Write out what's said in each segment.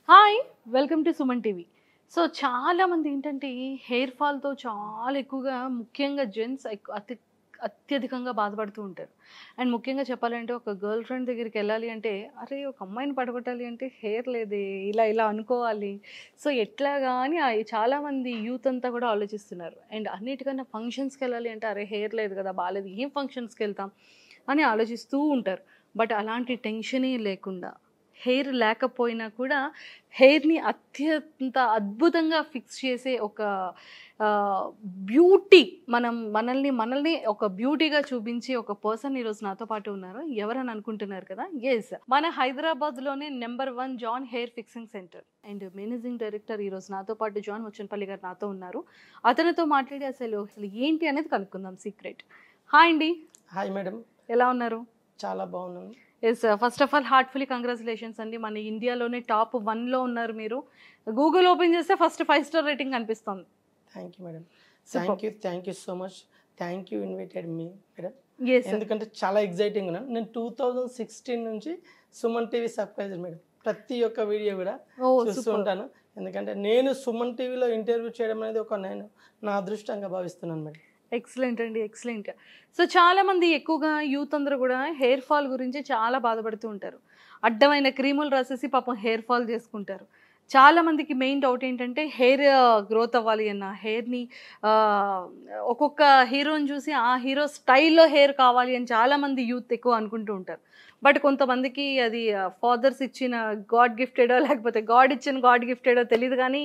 Hi welcome to Suman TV. So చాలా మంది ఏంటంటే హెయిర్ ఫాల్తో చాలా ఎక్కువగా ముఖ్యంగా జెంట్స్ అత్యధికంగా బాధపడుతూ ఉంటారు. అండ్ ముఖ్యంగా చెప్పాలంటే ఒక గర్ల్ ఫ్రెండ్ దగ్గరికి వెళ్ళాలి అంటే అరే ఒక అమ్మాయిని పడగొట్టాలి అంటే హెయిర్ లేదే ఇలా ఇలా అనుకోవాలి. సో ఎట్లాగా అని చాలామంది యూత్ అంతా కూడా ఆలోచిస్తున్నారు. అండ్ అన్నిటికన్నా ఫంక్షన్స్కి వెళ్ళాలి అంటే అరే హెయిర్ లేదు కదా బాగాలేదు ఏం ఫంక్షన్స్కి వెళ్తాం అని ఆలోచిస్తూ ఉంటారు. బట్ అలాంటి టెన్షనే లేకుండా హెయిర్ లేకపోయినా కూడా హెయిర్‌ని అత్యంత అద్భుతంగా ఫిక్స్ చేసే ఒక బ్యూటీ మనల్ని ఒక బ్యూటీగా చూపించే ఒక పర్సన్ ఈరోజు నాతో పాటు ఉన్నారు. ఎవరని అనుకుంటున్నారు కదా! యెస్. మన హైదరాబాద్‌లోనే number 1 John hair fixing centre and managing director ఈరోజు నాతో పాటు జాన్ ముచ్చనపల్లి గారు నాతో ఉన్నారు. అతనితో మాట్లాడి అసలు ఏంటి అనేది కనుక్కుందాం సీక్రెట్. హాయ్ అండి. Hi madam. ఎలా ఉన్నారు? చాలా బాగున్నాను. Yes. First of all heartfully congratulations అండి. మన ఇండియాలోనే టాప్ 1లో ఉన్నారు మీరు. గూగుల్ ఓపెన్ చేస్తే ఫస్ట్ 5 స్టార్ రేటింగ్ కనిపిస్తుంది. Thank you madam. Super. Thank you so much. Thank you invited me madam. Yes. ఎందుకంటే చాలా ఎగ్జైటింగ్ ఉన్నాను. నేను 2016 నుంచి సుమన్ టీవీ సబ్స్క్రైబర్ మేడం. ప్రతి ఒక్క వీడియో కూడా చూస్తూ సూపర్. ఉంటాను. ఎందుకంటే నేను సుమన్ టీవీలో ఇంటర్వ్యూ చేయడం అనేది నా అదృష్టంగా భావిస్తున్నాను మేడం. ఎక్సలెంట్ అండి. ఎక్సలెంట్. సో చాలామంది ఎక్కువగా యూత్ అందరూ కూడా హెయిర్ ఫాల్ గురించి చాలా బాధపడుతూ ఉంటారు. అడ్డమైన క్రీములు రాసేసి పాపం హెయిర్ ఫాల్ చేసుకుంటారు. చాలామందికి మెయిన్ డౌట్ ఏంటంటే హెయిర్ గ్రోత్ అవ్వాలి అన్న హెయిర్‌ని ఒక్కొక్క హీరోని చూసి ఆ హీరో స్టైల్‌లో హెయిర్ కావాలి అని చాలామంది యూత్ ఎక్కువ అనుకుంటూ ఉంటారు. బట్ కొంతమందికి అది ఫాదర్స్ ఇచ్చిన గాడ్ గిఫ్టెడో లేకపోతే గాడ్ ఇచ్చిన గాడ్ గిఫ్టెడో తెలీదు కానీ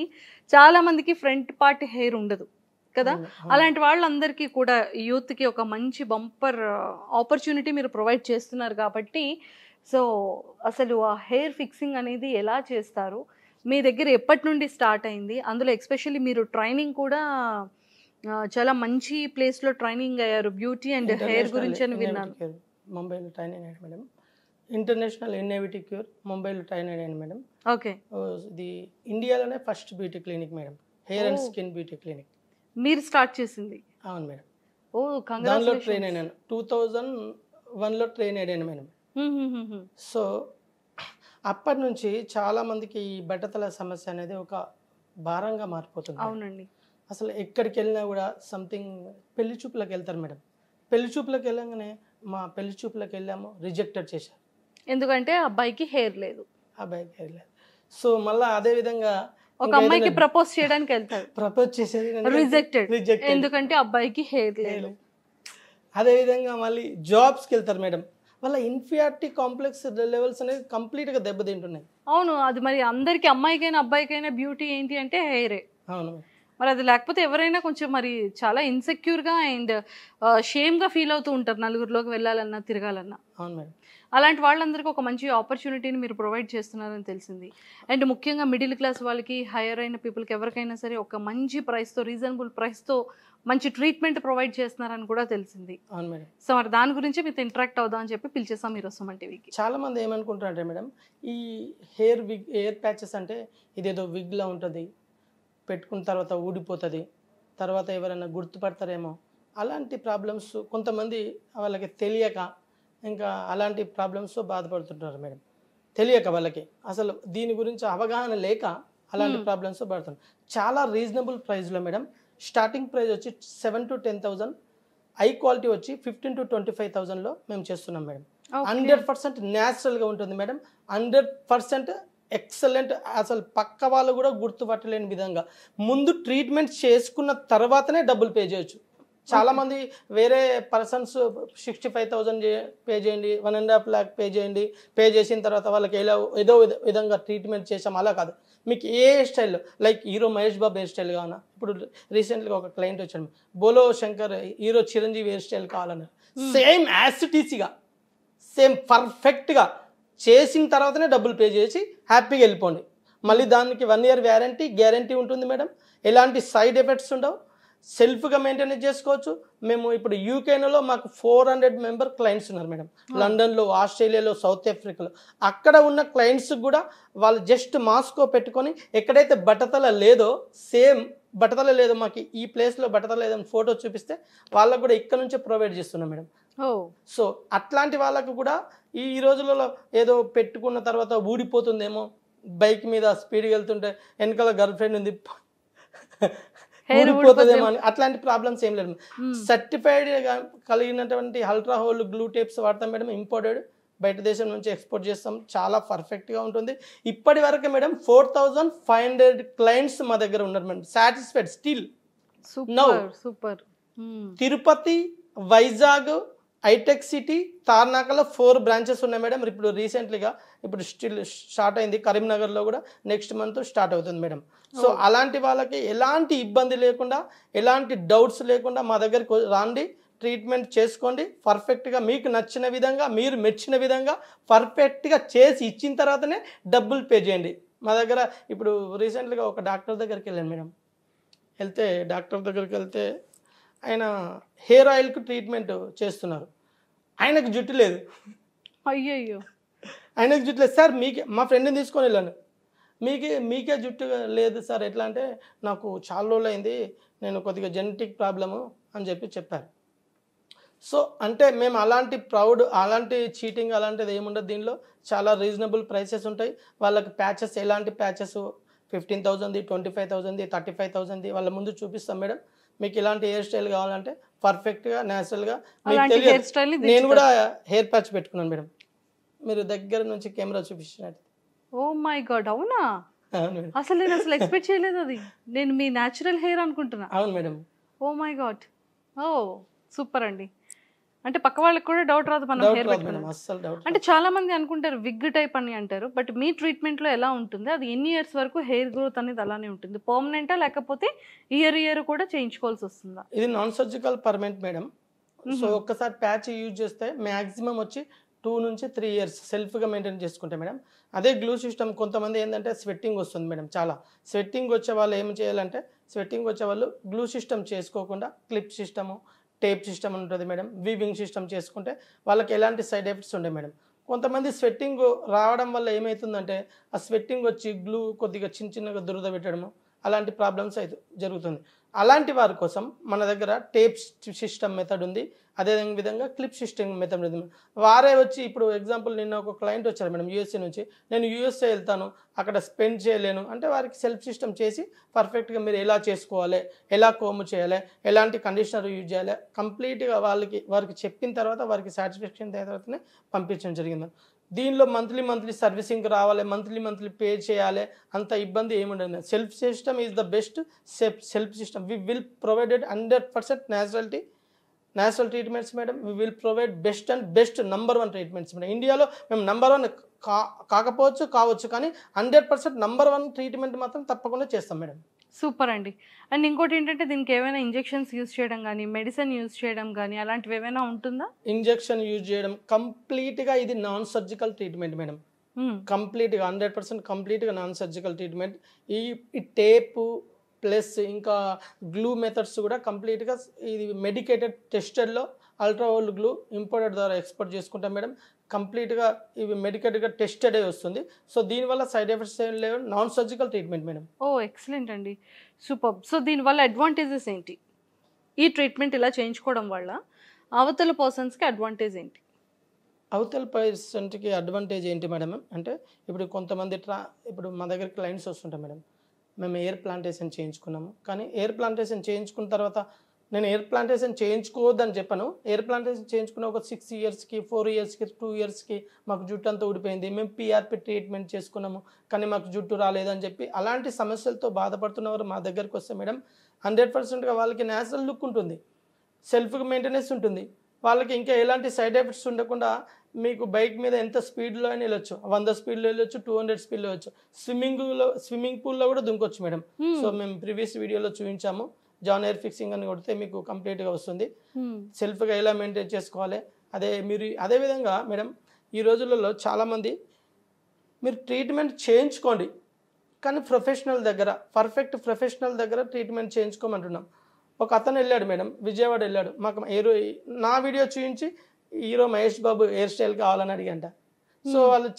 చాలామందికి ఫ్రంట్ పార్ట్ హెయిర్ ఉండదు కదా! అలాంటి వాళ్ళందరికీ కూడా యూత్‌కి ఒక మంచి బంపర్ ఆపర్చునిటీ మీరు ప్రొవైడ్ చేస్తున్నారు కాబట్టి సో అసలు ఆ హెయిర్ ఫిక్సింగ్ అనేది ఎలా చేస్తారు? మీ దగ్గర ఎప్పటి నుండి స్టార్ట్ అయింది? అందులో ఎస్పెషల్లీ మీరు ట్రైనింగ్ కూడా చాలా మంచి ప్లేస్‌లో ట్రైనింగ్ అయ్యారు. బ్యూటీ అండ్ హెయిర్ గురించి అని విన్నాను. ముంబైలో ట్రైన్ అయ్యాను మేడం. ఇంటర్నేషనల్ ఇన్నోవేటివ్ క్యూర్ ముంబైలో ట్రైన్ అయ్యాను మేడం. ఓకే. ఇది ఇండియాలోనే first beauty clinic madam. Hair and skin beauty clinic. మీరు స్టార్ట్ చేసింది? అవును మేడం. ఓహ్! దానిలో కంగ్రాచులేషన్స్. ట్రైన్ అయినాను. 2001లో ట్రైన్ అయ్యాను మేడం. సో అప్పటి నుంచి చాలామందికి ఈ బట్టతల సమస్య అనేది ఒక భారంగా మారిపోతుంది. అవునండి. అసలు ఎక్కడికి వెళ్ళినా కూడా సంథింగ్ పెళ్లి చూపులకు వెళ్తారు మేడం. పెళ్లి చూపులకు వెళ్ళగానే మా పెళ్లి చూపులకు వెళ్ళాము, రిజెక్టెడ్ చేశారు. ఎందుకంటే అబ్బాయికి హెయిర్ లేదు. అబ్బాయికి వెళ్ళలేదు. సో మళ్ళీ అదే విధంగా ఒక అమ్మాయికి ప్రపోజ్ చేయడానికి వెళ్తారు, ప్రపోజ్ చేసేది రిజెక్టెడ్ ఎందుకంటే అబ్బాయికి హెయిర్ లేదు. అదేవిధంగా మళ్ళీ జాబ్స్కి వెళ్తారు మేడం. వాళ్ళ ఇన్ఫీరియారిటీ కాంప్లెక్స్ లెవెల్స్ అనేది కంప్లీట్గా దెబ్బతింటున్నాయి. అవును, అది మరి అందరికి అమ్మాయికైనా అబ్బాయికైనా బ్యూటీ ఏంటి అంటే హెయిరే. అవును. మరి అది లేకపోతే ఎవరైనా కొంచెం మరి చాలా ఇన్సెక్యూర్గా అండ్ షేమ్గా ఫీల్ అవుతూ ఉంటారు నలుగురిలోకి వెళ్ళాలన్నా తిరగాలన్నా. అవును మేడం. అలాంటి వాళ్ళందరికీ ఒక మంచి ఆపర్చునిటీని మీరు ప్రొవైడ్ చేస్తున్నారని తెలిసింది. అండ్ ముఖ్యంగా మిడిల్ క్లాస్ వాళ్ళకి, హైయర్ అయిన పీపుల్కి ఎవరికైనా సరే ఒక మంచి ప్రైస్తో, రీజనబుల్ ప్రైస్తో మంచి ట్రీట్మెంట్ ప్రొవైడ్ చేస్తున్నారని కూడా తెలిసింది. అవును మేడం. సో మరి దాని గురించి మీతో ఇంటరాక్ట్ అవుదాం అని చెప్పి పిలిచేసాం మీరు సుమన్ టీవీకి. చాలామంది ఏమనుకుంటారంటే మేడం, ఈ హెయిర్ ప్యాచెస్ అంటే ఇదేదో విగ్లా ఉంటుంది, పెట్టుకున్న తర్వాత ఊడిపోతుంది, తర్వాత ఎవరైనా గుర్తుపడతారేమో, అలాంటి ప్రాబ్లమ్స్ కొంతమంది వాళ్ళకి తెలియక ఇంకా అలాంటి ప్రాబ్లమ్స్తో బాధపడుతుంటారు మేడం. తెలియక వాళ్ళకి అసలు దీని గురించి అవగాహన లేక అలాంటి ప్రాబ్లమ్స్తో పడుతున్నారు. చాలా రీజనబుల్ ప్రైస్లో మేడం. స్టార్టింగ్ ప్రైస్ వచ్చి 7,000 to 10,000, హై క్వాలిటీ వచ్చి 15,000 to 25,000లో మేము చేస్తున్నాం మేడం. 100% న్యాచురల్గా ఉంటుంది మేడం. 100% ఎక్సలెంట్. అసలు పక్క వాళ్ళు కూడా గుర్తుపట్టలేని విధంగా ముందు ట్రీట్మెంట్ చేసుకున్న తర్వాతనే డబ్బులు పే చేయొచ్చు. చాలామంది వేరే పర్సన్స్ 65,000 పే చేయండి, 1.5 lakh పే చేయండి, పే చేసిన తర్వాత వాళ్ళకి ఏదో విధంగా ట్రీట్మెంట్ చేసాం, అలా కాదు. మీకు ఏ స్టైల్లో like hero Mahesh Babu hair style కావాలన్నా, ఇప్పుడు రీసెంట్గా ఒక క్లయింట్ వచ్చాడు, బోలో Shankar hero Chiranjeevi hair style కావాలన్నారు, సేమ్ యాసిటీసీగా సేమ్ పర్ఫెక్ట్గా చేసిన తర్వాతనే డబ్బులు పే చేసి హ్యాపీగా వెళ్ళిపోండి. మళ్ళీ దానికి 1 year గ్యారంటీ ఉంటుంది మేడం. ఎలాంటి సైడ్ ఎఫెక్ట్స్ ఉండవు. సెల్ఫ్గా మెయింటైన్ చేసుకోవచ్చు. మేము ఇప్పుడు యూకేలో మాకు 400 మెంబర్ క్లయింట్స్ ఉన్నారు మేడం. లండన్లో, ఆస్ట్రేలియాలో, సౌత్ ఆఫ్రికాలో. అక్కడ ఉన్న క్లయింట్స్ కూడా వాళ్ళు జస్ట్ మాస్కో పెట్టుకొని ఎక్కడైతే బట్టతల లేదో, సేమ్ బట్టతల లేదో మాకు ఈ ప్లేస్లో బట్టతల లేదని ఫోటో చూపిస్తే వాళ్ళకు కూడా ఇక్కడ నుంచే ప్రొవైడ్ చేస్తున్నాం మేడం. సో అట్లాంటి వాళ్ళకు కూడా ఈ రోజులలో ఏదో పెట్టుకున్న తర్వాత ఊడిపోతుందేమో, బైక్ మీద స్పీడ్గా వెళ్తుంటే వెనకాల గర్ల్ ఫ్రెండ్ ఉంది Hair ఊడిపోతుందేమో అని అట్లాంటి ప్రాబ్లమ్స్ ఏం లేదు. సర్టిఫైడ్ కలిగినటువంటి అల్ట్రా హోల్ గ్లూ టేప్స్ వాడతాం మేడం, ఇంపోర్టెడ్, బయట దేశం నుంచి ఎక్స్పోర్ట్ చేస్తాం, చాలా పర్ఫెక్ట్గా ఉంటుంది. ఇప్పటి వరకు మేడం 4500 క్లయింట్స్ మా దగ్గర ఉన్నారు madam, satisfied still. Super. Tirupati, Vizag, హైటెక్ సిటీ, తార్నాకలో 4 బ్రాంచెస్ ఉన్నాయి మేడం. ఇప్పుడు రీసెంట్లీగా ఇప్పుడు స్టిల్ స్టార్ట్ అయింది కరీంనగర్లో కూడా, నెక్స్ట్ మంత్ స్టార్ట్ అవుతుంది మేడం. సో అలాంటి వాళ్ళకి ఎలాంటి ఇబ్బంది లేకుండా, ఎలాంటి డౌట్స్ లేకుండా మా దగ్గరికి రాండి, ట్రీట్మెంట్ చేసుకోండి. పర్ఫెక్ట్గా మీకు నచ్చిన విధంగా, మీరు మెచ్చిన విధంగా పర్ఫెక్ట్గా చేసి ఇచ్చిన తర్వాతనే డబ్బులు పే చేయండి. మా దగ్గర ఇప్పుడు రీసెంట్గా ఒక డాక్టర్ దగ్గరికి వెళ్ళాను మేడం. డాక్టర్ దగ్గరికి వెళ్తే ఆయన హెయిర్ ఆయిల్కి ట్రీట్మెంట్ చేస్తున్నారు. ఆయనకు జుట్టు లేదు. అయ్యయ్యో, ఆయనకు జుట్టు లేదు సార్. మా ఫ్రెండ్ని తీసుకొని వెళ్ళాను. మీకే జుట్టు లేదు సార్, ఎట్లా అంటే నాకు చాలా రోజులు అయింది, నేను కొద్దిగా జెనెటిక్ ప్రాబ్లము అని చెప్పారు. సో అంటే మేము అలాంటి చీటింగ్ అలాంటిది ఏముండదు దీనిలో. చాలా రీజనబుల్ ప్రైసెస్ ఉంటాయి. వాళ్ళకి ప్యాచెస్, ఎలాంటి ప్యాచెస్ 15,000, 25,000, 35,000 వాళ్ళ ముందు చూపిస్తాం మేడం. మీకు ఇలాంటి హెయిర్ స్టైల్ కావాలంటే పర్ఫెక్ట్గా న్యాచురల్గా మీకు తెలియదు. నేను కూడా హెయిర్ ప్యాచ్ పెట్టుకున్నాను మేడం, మీరు దగ్గర నుంచి కెమెరా చూపించినట్టు. ఓ మై గాడ్, అవునా? అవును మేడం. అసలు ఎక్స్పెక్ట్ చేయలేదు అది. నేను మీ న్యాచురల్ హెయిర్ అనుకుంటున్నా. అవును madam. Oh my god, oh super అండి. అంటే పక్క వాళ్ళకి కూడా డౌట్ రాదు మనం హెయిర్ పెట్టుకున్నాం అంటే. చాలా మంది అనుకుంటారు విగ్ టైప్ అని అంటారు, బట్ మీ ట్రీట్మెంట్ లో ఎలా ఉంటుంది, అది ఎన్ని ఇయర్స్ వరకు హెయిర్ గ్రోత్ అనేది అలానే ఉంటుంది? పర్మనెంటా లేకపోతే ఇయర్ కూడా చేయించుకోవాల్సి వస్తుందా? ఇది non surgical permanent madam. So ఒక్కసారి ప్యాచ్ యూజ్ చేస్తే మ్యాక్సిమం వచ్చి 2 నుంచి 3 ఇయర్స్ సెల్ఫ్గా మెయింటైన్ చేసుకుంటే మేడం. అదే గ్లూ సిస్టమ్ కొంతమంది ఏంటంటే స్వెట్టింగ్ వస్తుంది మేడం, చాలా స్వెట్టింగ్ వచ్చే వాళ్ళు ఏం చేయాలంటే, స్వెట్టింగ్ వచ్చే వాళ్ళు గ్లూ సిస్టమ్ చేసుకోకుండా క్లిప్ సిస్టము, టేప్ సిస్టమ్ ఉంటుంది మేడం, వీవింగ్ సిస్టమ్ చేసుకుంటే వాళ్ళకి ఎలాంటి సైడ్ ఎఫెక్ట్స్ ఉండే మేడం. కొంతమంది స్వెట్టింగ్ రావడం వల్ల ఏమవుతుందంటే ఆ స్వెట్టింగ్ వచ్చి గ్లూ కొద్దిగా చిన్నగా దురద పెట్టడము, అలాంటి ప్రాబ్లమ్స్ అయితే జరుగుతుంది. అలాంటి వారి కోసం మన దగ్గర టేప్ సిస్టమ్ మెథడ్ ఉంది, అదే విధంగా క్లిప్ సిస్టమ్ మెథడ్ ఉంది. వారే వచ్చి ఇప్పుడు ఎగ్జాంపుల్ నిన్న ఒక క్లయింట్ వచ్చారు మేడం యూఎస్ఏ నుంచి, నేను యూఎస్ఏ వెళ్తాను అక్కడ స్పెండ్ చేయలేను అంటే వారికి సెల్ఫ్ సిస్టమ్ చేసి పర్ఫెక్ట్గా మీరు ఎలా చేసుకోవాలి, ఎలా కోము చేయాలి, ఎలాంటి కండిషనర్ యూజ్ చేయాలి కంప్లీట్గా వారికి చెప్పిన తర్వాత వారికి సాటిస్ఫాక్షన్ తర్వాతనే పంపించడం జరిగింది. దీనిలో మంత్లీ సర్వీసింగ్ రావాలి, మంత్లీ పే చేయాలి, అంత ఇబ్బంది ఏముండదు. Self system is the best self system. We will provided 100% natural treatments madam. We will provide best number 1 treatments madam. ఇండియాలో మేము నంబర్ 1 కావచ్చు కానీ 100% నంబర్ 1 ట్రీట్మెంట్ మాత్రం తప్పకుండా చేస్తాం మేడం. సూపర్ అండి. అండ్ ఇంకోటి ఏంటంటే దీనికి ఏమైనా ఇంజెక్షన్స్ యూజ్ చేయడం కానీ, మెడిసిన్ యూజ్ చేయడం కానీ అలాంటివి ఏమైనా ఉంటుందా? ఇంజెక్షన్ యూజ్ చేయడం కంప్లీట్గా ఇది నాన్ సర్జికల్ ట్రీట్మెంట్ మేడం. కంప్లీట్గా 100% కంప్లీట్గా నాన్ సర్జికల్ ట్రీట్మెంట్. ఈ టేపు ప్లస్ ఇంకా గ్లూ మెథడ్స్ కూడా కంప్లీట్గా ఇది మెడికేటెడ్ టెస్టెడ్లో అల్ట్రా ఓల్డ్ గ్లూ ఇంపోర్టెడ్ ద్వారా ఎక్స్పోర్ట్ చేసుకుంటాం మేడం. కంప్లీట్గా ఇవి మెడికేటెడ్గా టెస్టెడ్ వస్తుంది. సో దీనివల్ల సైడ్ ఎఫెక్ట్స్ ఏం లేవు, non surgical treatment madam. Oh excellent అండి, సూపర్. సో దీనివల్ల అడ్వాంటేజెస్ ఏంటి? ఈ ట్రీట్మెంట్ ఇలా చేయించుకోవడం వల్ల అవతల పర్సన్స్కి అడ్వాంటేజ్ ఏంటి? అవతల పర్సన్కి అడ్వాంటేజ్ ఏంటి మేడం అంటే, ఇప్పుడు కొంతమంది ఇప్పుడు మా దగ్గర క్లయింట్స్ వస్తుంటారు మేడం, మేము ఎయిర్ ప్లాంటేషన్ చేయించుకున్నాము, కానీ ఎయిర్ ప్లాంటేషన్ చేయించుకున్న తర్వాత నేను ఎయిర్ ప్లాంటేషన్ చేయించుకోవద్దని చెప్పాను. ఎయిర్ ప్లాంటేషన్ చేయించుకున్న ఒక 6 ఇయర్స్కి 4 ఇయర్స్కి 2 ఇయర్స్కి మాకు జుట్టు అంతా ఊడిపోయింది, మేము పిఆర్పి ట్రీట్మెంట్ చేసుకున్నాము కానీ మాకు జుట్టు రాలేదని చెప్పి అలాంటి సమస్యలతో బాధపడుతున్నవారు మా దగ్గరికి వస్తే మేడం 100%గా వాళ్ళకి న్యాచురల్ లుక్ ఉంటుంది, సెల్ఫ్గా మెయింటెనెన్స్ ఉంటుంది, వాళ్ళకి ఇంకా ఎలాంటి సైడ్ ఎఫెక్ట్స్ ఉండకుండా మీకు బైక్ మీద ఎంత స్పీడ్లో అయినా వెళ్ళొచ్చు, 100 స్పీడ్లో వెళ్ళొచ్చు, 200 స్పీడ్లో వెళ్ళొచ్చు, స్విమ్మింగ్ పూల్లో కూడా దుంకొచ్చు మేడం. సో మేము ప్రీవియస్ వీడియోలో చూపించాము, జాన్ ఎయిర్ ఫిక్సింగ్ అని కొడితే మీకు కంప్లీట్గా వస్తుంది, సెల్ఫ్గా ఎలా మెయింటైన్ చేసుకోవాలి. అదే విధంగా మేడం ఈ రోజులలో చాలామంది మీరు ట్రీట్మెంట్ చేయించుకోండి కానీ పర్ఫెక్ట్ ప్రొఫెషనల్ దగ్గర ట్రీట్మెంట్ చేయించుకోమంటున్నాం. ఒక అతను వెళ్ళాడు మేడం, విజయవాడ వెళ్ళాడు, మాకు నా వీడియో చూపించి hero Mahesh Babu hair style కావాలని అడిగంట. సో వాళ్ళు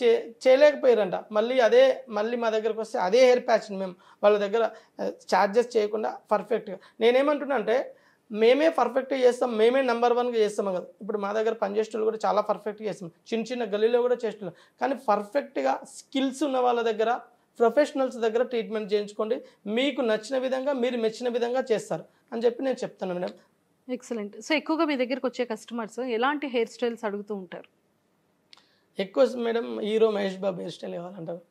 చేయలేకపోయారంట. మళ్ళీ మా దగ్గరకు వస్తే అదే హెయిర్ ప్యాచ్ మేము వాళ్ళ దగ్గర ఛార్జెస్ చేయకుండా పర్ఫెక్ట్గా, నేనేమంటున్నా అంటే మేమే పర్ఫెక్ట్గా చేస్తాం, మేమే నెంబర్ 1గా చేస్తాం కదా. ఇప్పుడు మా దగ్గర పనిచేసేటోళ్ళు కూడా చాలా పర్ఫెక్ట్గా చేస్తాం, చిన్న గల్లీలో కూడా చేస్తున్నాం, కానీ పర్ఫెక్ట్గా స్కిల్స్ ఉన్న వాళ్ళ దగ్గర ప్రొఫెషనల్స్ దగ్గర ట్రీట్మెంట్ చేయించుకోండి, మీకు నచ్చిన విధంగా మీరు మెచ్చిన విధంగా చేస్తారు అని చెప్పి నేను చెప్తాను మేడం. ఎక్సలెంట్. సో ఎక్కువగా మీ దగ్గరికి వచ్చే కస్టమర్స్ ఎలాంటి హెయిర్ స్టైల్స్ అడుగుతూ ఉంటారు? ఎక్కువ madam hero Mahesh Babu hair style కావాలంటారు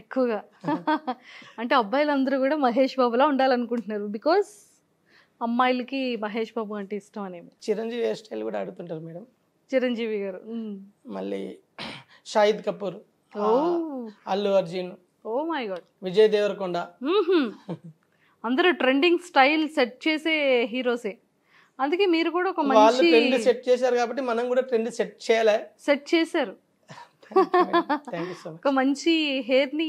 ఎక్కువగా అంటే అబ్బాయిలందరూ కూడా మహేష్ బాబులా ఉండాలనుకుంటున్నారు, బికాస్ అమ్మాయిలకి మహేష్ బాబు అంటే ఇష్టం అనేమో. చిరంజీవి హెయిర్ స్టైల్ కూడా అడుగుతుంటారు మేడం. చిరంజీవి గారు. మళ్ళీ Shahid Kapoor, oh Allu Arjun, oh my god, Vijay Deverakonda. అందరూ ట్రెండింగ్ స్టైల్ సెట్ చేసే హీరోసే. అందుకే మీరు కూడా ఒక వాళ్ళు మంచి ట్రెండ్ సెట్ చేశారు కాబట్టి మనం కూడా ట్రెండ్ సెట్ చేయాలి. సెట్ చేశారు. Thank you so much. ఒక మంచి హెయిర్ ని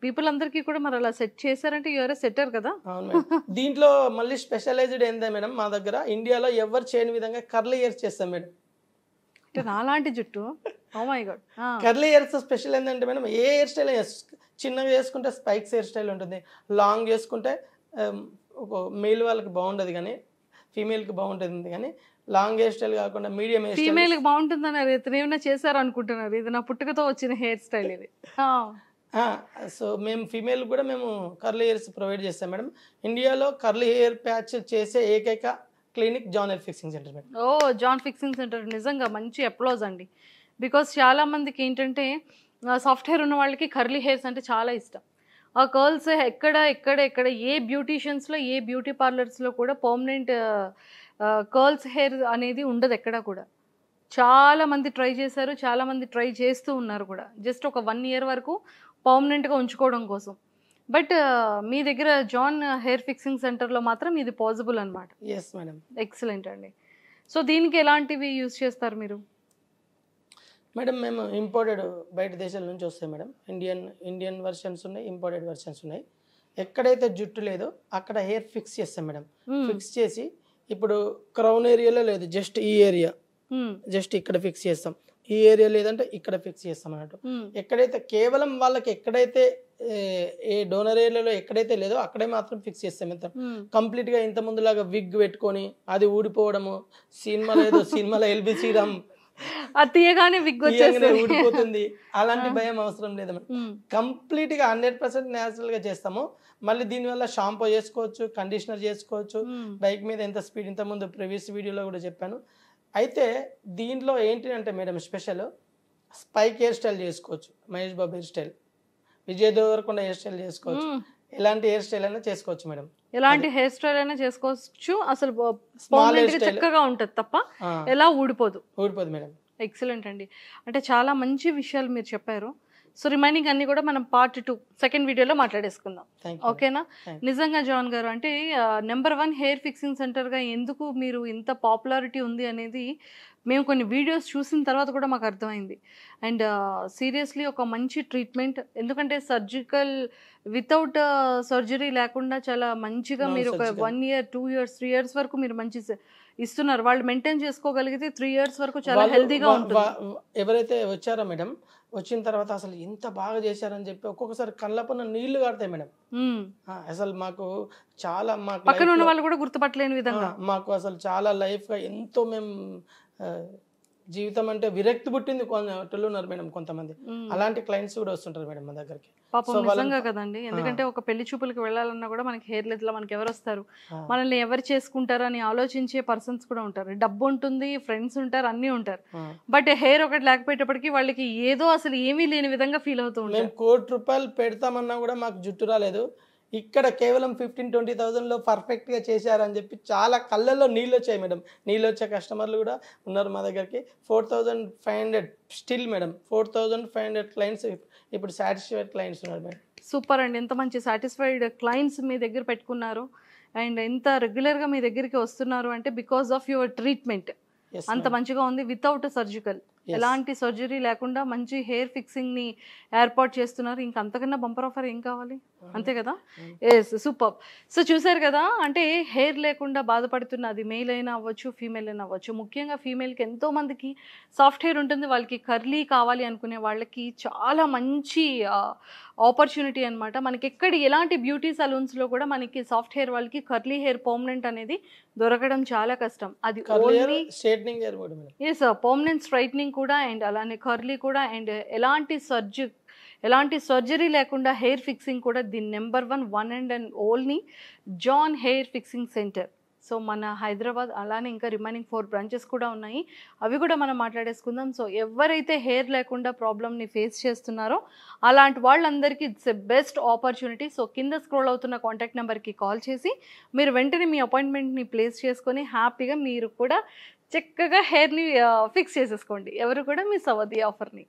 పీపుల్ అందరికీ కూడా మరి అలా సెట్ చేశారంటే యూఆర్ సెట్టర్ కదా. అవును మేడం. దీంట్లో మళ్ళీ స్పెషలైజ్డ్ ఏందా మేడం, మా దగ్గర ఇండియాలో ఎవరు చేయని విధంగా కర్లీ హెయిర్స్ చేస్తాం మేడం. అంటే నాలాంటి జుట్టు. Oh my god. Curly hairs special ఏంటంటే మేడం, ఏ హెయిర్ స్టైల్ చిన్నగా చేసుకుంటే స్పైక్స్ హెయిర్ స్టైల్ ఉంటుంది, లాంగ్ చేసుకుంటే ఒక మేల్ వాళ్ళకి బాగుండదు కానీ ఫీమేల్కి బాగుంటుంది, కానీ లాంగ్ హెయిర్ స్టైల్ కాకుండా మీడియం హెయిర్ స్టైల్. ఫీమేల్ బాగుంటుందని ఇతను ఏమైనా చేశారు అనుకుంటున్నారు, ఇది నా పుట్టుకతో వచ్చిన హెయిర్ స్టైల్ ఇది. సో మేము ఫీమేల్ కూడా మేము కర్లీ హెయిర్స్ ప్రొవైడ్ చేస్తాం మేడం. ఇండియాలో కర్లీ హెయిర్ ప్యాచ్ చేసే ఏకైక clinic John hair fixing centre madam. Oh John fixing centre నిజంగా మంచి అప్లాజ్ అండి. బికాస్ చాలా మందికి ఏంటంటే సాఫ్ట్ హెయిర్ ఉన్న వాళ్ళకి కర్లీ హెయిర్స్ అంటే చాలా ఇష్టం. ఆ కర్ల్స్ ఎక్కడ ఏ బ్యూటీషియన్స్లో ఏ బ్యూటీ పార్లర్స్లో కూడా పర్మనెంట్ కర్ల్స్ హెయిర్ అనేది ఉండదు ఎక్కడా కూడా. చాలా మంది ట్రై చేశారు, చాలా మంది ట్రై చేస్తూ ఉన్నారు కూడా, జస్ట్ ఒక 1 year వరకు పర్మనెంట్గా ఉంచుకోవడం కోసం. బట్ మీ దగ్గర జాన్ హెయిర్ ఫిక్సింగ్ సెంటర్లో మాత్రం ఇది పాసిబుల్ అనమాట. Yes madam. ఎక్సలెంట్ అండి. సో దీనికి ఎలాంటివి యూజ్ చేస్తారు మీరు? మేడం మేము ఇంపోర్టెడ్ బయట దేశాల నుంచి వస్తాయి మేడం. ఇండియన్ వర్షన్స్ ఉన్నాయి, ఇంపోర్టెడ్ వర్షన్స్ ఉన్నాయి. ఎక్కడైతే జుట్టు లేదో అక్కడ హెయిర్ ఫిక్స్ చేస్తాం మేడం. ఫిక్స్ చేసి ఇప్పుడు క్రౌన్ ఏరియాలో లేదు, జస్ట్ ఈ ఏరియా, జస్ట్ ఇక్కడ ఫిక్స్ చేస్తాం. ఈ ఏరియా లేదంటే ఇక్కడ ఫిక్స్ చేస్తాం అన్నట్టు. ఎక్కడైతే కేవలం వాళ్ళకి ఎక్కడైతే ఏ డోనర్ ఏరియాలో ఎక్కడైతే లేదో అక్కడే మాత్రం ఫిక్స్ చేస్తాం. ఎంత కంప్లీట్ గా ఇంత ముందులాగా విగ్ పెట్టుకొని అది ఊడిపోవడము, సినిమాలో ఎల్బి శ్రీరామ్ తీయగానే విగ్ ఊడిపోతుంది అలాంటి భయం అవసరం లేదు మేడం. కంప్లీట్ గా 100% న్యాచురల్ గా చేస్తాము. మళ్ళీ దీనివల్ల షాంపూ చేసుకోవచ్చు, కండిషనర్ చేసుకోవచ్చు. బైక్ మీద ఎంత స్పీడ్, ఇంత ముందు ప్రీవియస్ వీడియోలో కూడా చెప్పాను. అయితే దీంట్లో ఏంటి అంటే madam special spike hair style చేసుకోవచ్చు, Mahesh Babu hair style, Vijay Deverakonda hair style చేసుకోవచ్చు, ఎలాంటి హెయిర్ స్టైల్ అయినా చేసుకోవచ్చు మేడం. ఎలాంటి హెయిర్ స్టైల్ అయినా చేసుకోవచ్చు, అసలు చక్కగా ఉంటది తప్ప ఎలా ఊడిపోదు మేడం. ఎక్సలెంట్ అండి. అంటే చాలా మంచి విషయాలు మీరు చెప్పారు. సో రిమైనింగ్ అన్ని కూడా మనం Part 2 సెకండ్ వీడియోలో మాట్లాడేసుకుందాం, ఓకేనా? నిజంగా జాన్ గారు అంటే నెంబర్ 1 హెయిర్ ఫిక్సింగ్ సెంటర్గా ఎందుకు మీరు ఇంత పాపులారిటీ ఉంది అనేది మేము కొన్ని వీడియోస్ చూసిన తర్వాత కూడా మాకు అర్థమైంది. అండ్ సీరియస్లీ ఒక మంచి ట్రీట్మెంట్, ఎందుకంటే వితౌట్ సర్జరీ లేకుండా చాలా మంచిగా మీరు ఒక 1 year 2 years 3 years వరకు మీరు మంచి ఇస్తున్నారు. వాళ్ళు మెయింటైన్ చేసుకోగలిగితే 3 years వరకు చాలా హెల్తీగా ఉంటుంది. ఎవరైతే వచ్చారో మేడం, వచ్చిన తర్వాత అసలు ఎంత బాగా చేశారని చెప్పి ఒక్కొక్కసారి కళ్ళపన్న నీళ్లు కాడతాయి మేడం. అసలు మాకు చాలా పక్కన ఉన్న వాళ్ళు కూడా గుర్తుపట్టలేని విధంగా మాకు అసలు చాలా లైఫ్ గా ఎంతో మేము జీవితం అంటే విరక్తి పుట్టింది ఉన్నారు మేడం కొంతమంది. అలాంటి క్లయింట్స్ కూడా వస్తుంటారు మేడం మా దగ్గరికి. పాపం నిజంగా కదండి, ఎందుకంటే ఒక పెళ్లి చూపులకు వెళ్ళాలన్నా కూడా మనకి హెయిర్ లెస్ లో మనకి ఎవరు వస్తారు, మనల్ని ఎవరు చేసుకుంటారు అని ఆలోచించే పర్సన్స్ కూడా ఉంటారు. డబ్బు ఉంటుంది, ఫ్రెండ్స్ ఉంటారు, అన్నీ ఉంటారు. బట్ హెయిర్ ఒకటి లేకపోయేటప్పటికి వాళ్ళకి ఏదో అసలు ఏమీ లేని విధంగా ఫీల్ అవుతూ ఉంటారు. మేము ₹1,00,00,000 పెడతామన్నా కూడా మాకు జుట్టు రాలేదు. ఇక్కడ కేవలం 15,000-20,000లో పర్ఫెక్ట్గా చేశారని చెప్పి చాలా కళ్ళల్లో నీళ్ళు వచ్చాయి మేడం. నీళ్ళు వచ్చే కస్టమర్లు కూడా ఉన్నారు మా దగ్గరికి. 4,500 స్టిల్ మేడం, 4,500 క్లయింట్స్ ఇప్పుడు సాటిస్ఫైడ్ క్లయింట్స్ ఉన్నారు మేడం. సూపర్ అండి, ఎంత మంచి సాటిస్ఫైడ్ క్లయింట్స్ మీ దగ్గర పెట్టుకున్నారు అండ్ ఎంత రెగ్యులర్గా మీ దగ్గరికి వస్తున్నారు అంటే బికాస్ ఆఫ్ యువర్ ట్రీట్మెంట్. అంత మంచిగా ఉంది, వితౌట్ సర్జికల్, ఎలాంటి సర్జరీ లేకుండా మంచి హెయిర్ ఫిక్సింగ్ ని ఏర్పాటు చేస్తున్నారు. ఇంకా అంతకన్నా బంపర్ ఆఫర్ ఏం కావాలి, అంతే కదా? Yes, super. సో చూసారు కదా, అంటే హెయిర్ లేకుండా బాధపడుతున్న అది మేల్ అయినా అవ్వచ్చు, ఫీమేల్ అయినా అవ్వచ్చు. ముఖ్యంగా ఫీమేల్కి ఎంతో మందికి సాఫ్ట్ హెయిర్ ఉంటుంది, వాళ్ళకి కర్లీ కావాలి అనుకునే వాళ్ళకి చాలా మంచి ఆపర్చునిటీ అనమాట. మనకి ఎలాంటి బ్యూటీ సలూన్స్లో కూడా మనకి సాఫ్ట్ హెయిర్ వాళ్ళకి కర్లీ హెయిర్ పర్మనెంట్ అనేది దొరకడం చాలా కష్టం. అది ఓన్లీ పర్మనెంట్ స్ట్రైట్నింగ్ కూడా అండ్ అలానే కర్లీ కూడా అండ్ ఎలాంటి ఎలాంటి సర్జరీ లేకుండా హెయిర్ ఫిక్సింగ్ కూడా the number one and only John hair fixing centre. So మన హైదరాబాద్ అలానే ఇంకా రిమైనింగ్ 4 బ్రాంచెస్ కూడా ఉన్నాయి, అవి కూడా మనం మాట్లాడేసుకుందాం. సో ఎవరైతే హెయిర్ లేకుండా ప్రాబ్లమ్ని ఫేస్ చేస్తున్నారో అలాంటి వాళ్ళందరికీ it's a best opportunity. So కింద స్క్రోల్ అవుతున్న కాంటాక్ట్ నెంబర్కి కాల్ చేసి మీరు వెంటనే మీ అపాయింట్మెంట్ని ప్లేస్ చేసుకొని హ్యాపీగా మీరు కూడా చక్కగా హెయిర్ని ఫిక్స్ చేసేసుకోండి. ఎవరు కూడా మిస్ అవ్వద్దు ఈ ఆఫర్ని.